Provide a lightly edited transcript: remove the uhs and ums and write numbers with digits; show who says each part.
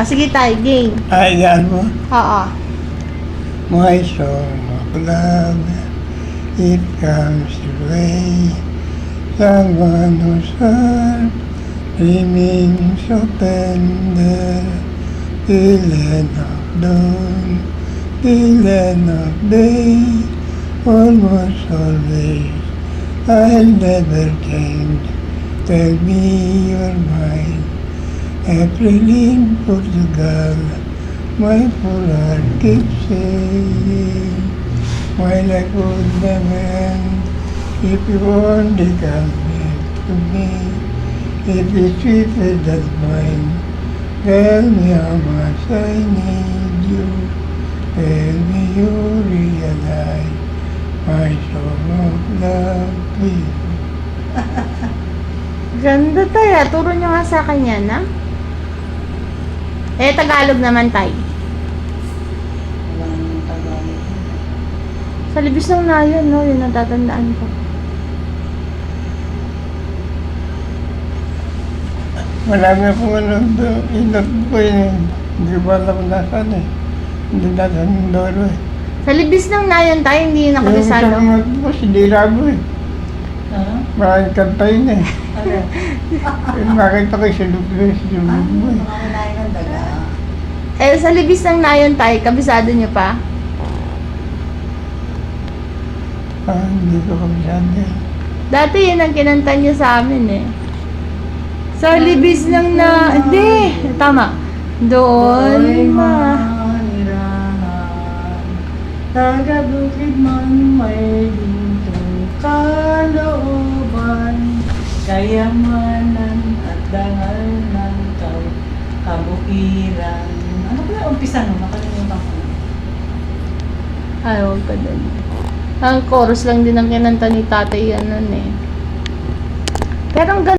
Speaker 1: Ah, sige tayo, game.
Speaker 2: Ayan mo.
Speaker 1: Oo.
Speaker 2: My song of love, it comes to way. Someone whose heart remains so tender. Till end of dawn, till end of day. Almost always, I'll never change. Tell me you're mine. April in Portugal, my full heart keeps saying, while I could never end, if you only come back to me, if it's sweeter than mine, tell me how much I need you, tell me you realize my song of love to you.
Speaker 1: Ganda tayo. Turo nyo nga sa akin yan, ha? Eh, Tagalog naman tayo.
Speaker 3: Walang Tagalog.
Speaker 1: Sa libis ng nayon, no? Yun ang tatandaan ko.
Speaker 2: Marami akong inot ko yun. Hindi ba alam kung nasaan eh. Hindi nasaan yung lolo eh.
Speaker 1: Sa libis ng nayon tayo, hindi yun
Speaker 2: Yung
Speaker 1: nakabisado.
Speaker 2: isang inot ko, si Dirabo eh.
Speaker 3: Ha?
Speaker 2: Maraming kanta yun eh.
Speaker 3: Ano?
Speaker 2: Makita ko sa lubis, yung mo eh.
Speaker 3: Mga unahin ng daga.
Speaker 1: Eh, sa libis ng nayon tayo, kabisado nyo pa?
Speaker 2: Hindi ko kabisado eh.
Speaker 1: Dati yun ang kinanta nyo sa amin, eh. Sa libis ng na... Hindi! Tama. Doon
Speaker 3: manirahan, taga-bukid man may lintong kalooban, kayamanan at dangal ng kabukiran. Ano ba yung umpisa no? Nakalimutan ko na.
Speaker 1: Ay, huwag ka dun. Ang chorus lang din ang kinanta ni tatay yan nun, eh. Pero ang